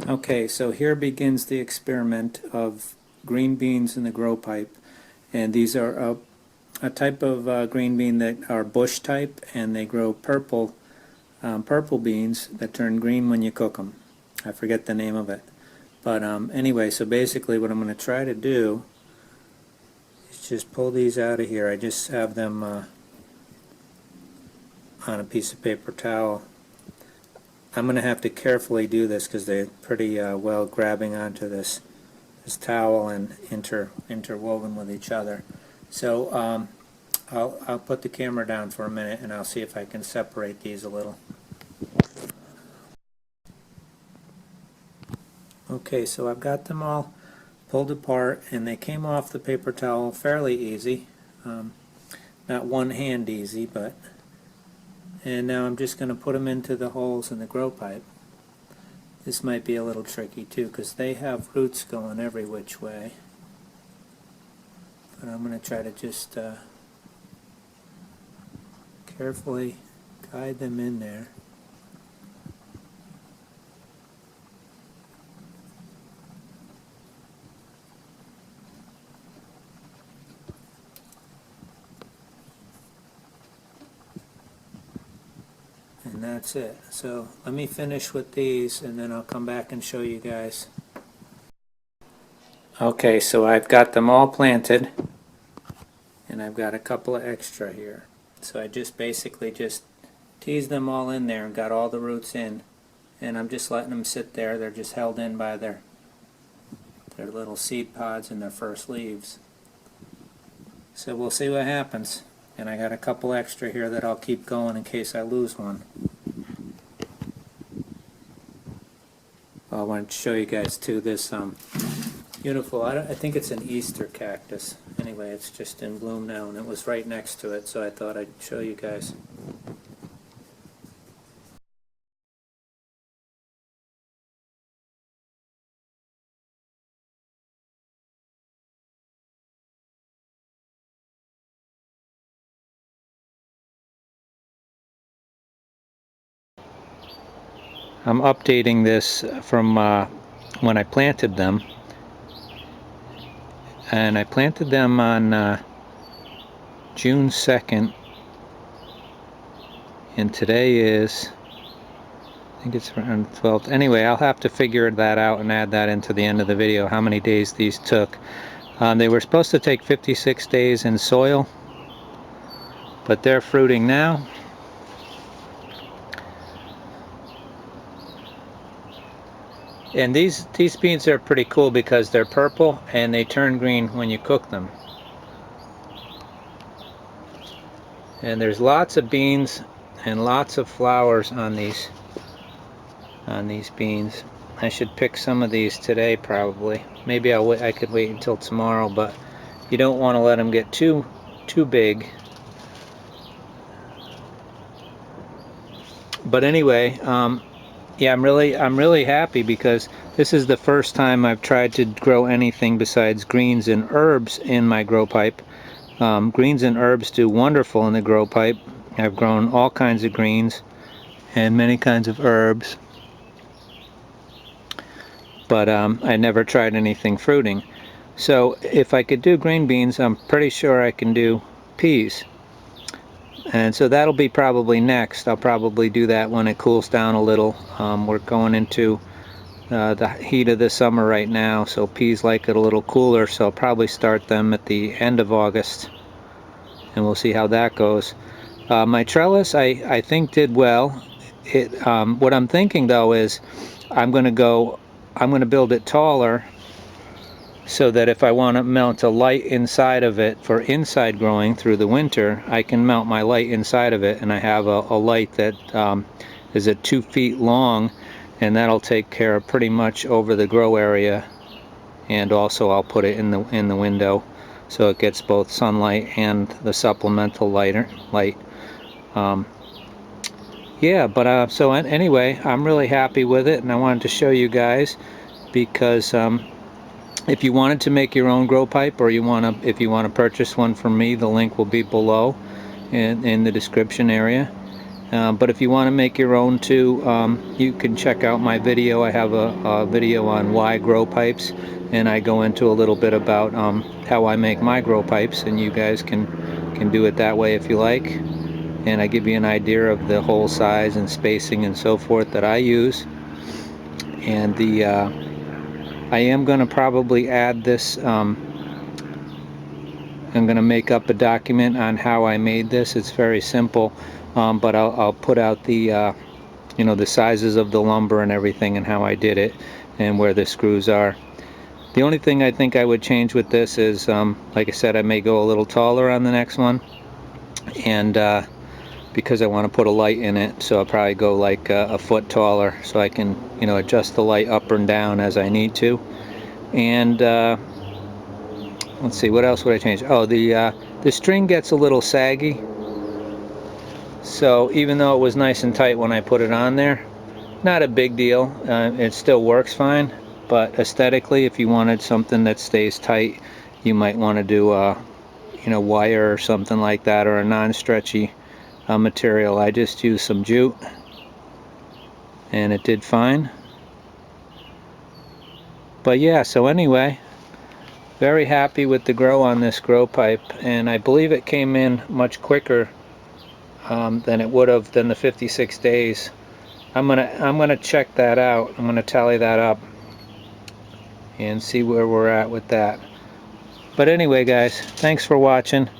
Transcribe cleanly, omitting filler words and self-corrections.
Okay, so here begins the experiment of green beans in the grow pipe, and these are a type of green bean that are bush type, and they grow purple beans that turn green when you cook them. I forget the name of it, but anyway, so basically what I'm going to try to do is just pull these out of here. I just have them on a piece of paper towel. I'm going to have to carefully do this because they're pretty well grabbing onto this towel and interwoven with each other. So I'll put the camera down for a minute and I'll see if I can separate these a little. Okay, so I've got them all pulled apart and they came off the paper towel fairly easy. Not one hand easy, but... And now I'm just going to put them into the holes in the grow pipe. This might be a little tricky too because they have roots going every which way. But I'm going to try to just carefully guide them in there. And that's it. So let me finish with these and then I'll come back and show you guys. Okay, so I've got them all planted and I've got a couple of extra here. So I just basically just teased them all in there and got all the roots in, and I'm just letting them sit there. They're just held in by their little seed pods and their first leaves. So we'll see what happens. And I got a couple extra here that I'll keep going in case I lose one. I wanted to show you guys too this beautiful, I think it's an Easter cactus. Anyway, it's just in bloom now and it was right next to it, so I thought I'd show you guys. I'm updating this from when I planted them, and I planted them on June 2nd, and today is, I think it's around the 12th. Anyway, I'll have to figure that out and add that into the end of the video, how many days these took. They were supposed to take 56 days in soil, but they're fruiting now. And these beans are pretty cool because they're purple and they turn green when you cook them. And there's lots of beans and lots of flowers on these beans. I should pick some of these today probably. Maybe I could wait until tomorrow, but you don't want to let them get too big. But anyway, yeah, I'm really happy because this is the first time I've tried to grow anything besides greens and herbs in my grow pipe. Greens and herbs do wonderful in the grow pipe. I've grown all kinds of greens and many kinds of herbs, but I never tried anything fruiting. So if I could do green beans, I'm pretty sure I can do peas. And so that'll be probably next. I'll probably do that when it cools down a little. We're going into the heat of the summer right now, so peas like it a little cooler, so I'll probably start them at the end of August, and we'll see how that goes. My trellis I think did well. What I'm thinking though is I'm going to build it taller so that if I want to mount a light inside of it for inside growing through the winter, I can mount my light inside of it, and I have a light that is at 2 feet long, and that'll take care of pretty much over the grow area, and also I'll put it in the window so it gets both sunlight and the supplemental light. Yeah, but so anyway, I'm really happy with it, and I wanted to show you guys because if you wanted to make your own grow pipe, or if you want to purchase one from me, the link will be below in the description area. But if you want to make your own too, you can check out my video. I have a video on why grow pipes, and I go into a little bit about how I make my grow pipes, and you guys can do it that way if you like. And I give you an idea of the hole size and spacing and so forth that I use. And the I am going to probably add this. I'm going to make up a document on how I made this. It's very simple, but I'll put out the you know, the sizes of the lumber and everything and how I did it and where the screws are. The only thing I think I would change with this is, like I said, I may go a little taller on the next one, and because I want to put a light in it, so I'll probably go like a foot taller so I can, you know, adjust the light up and down as I need to. And let's see, what else would I change? Oh, the string gets a little saggy, so even though it was nice and tight when I put it on there, not a big deal. It still works fine, but aesthetically, if you wanted something that stays tight, you might want to do you know, wire or something like that, or a non-stretchy material. I just used some jute, and it did fine. But yeah, so anyway, very happy with the grow on this grow pipe, and I believe it came in much quicker than it would have than the 56 days. I'm gonna check that out. I'm gonna tally that up and see where we're at with that. But anyway, guys, thanks for watching.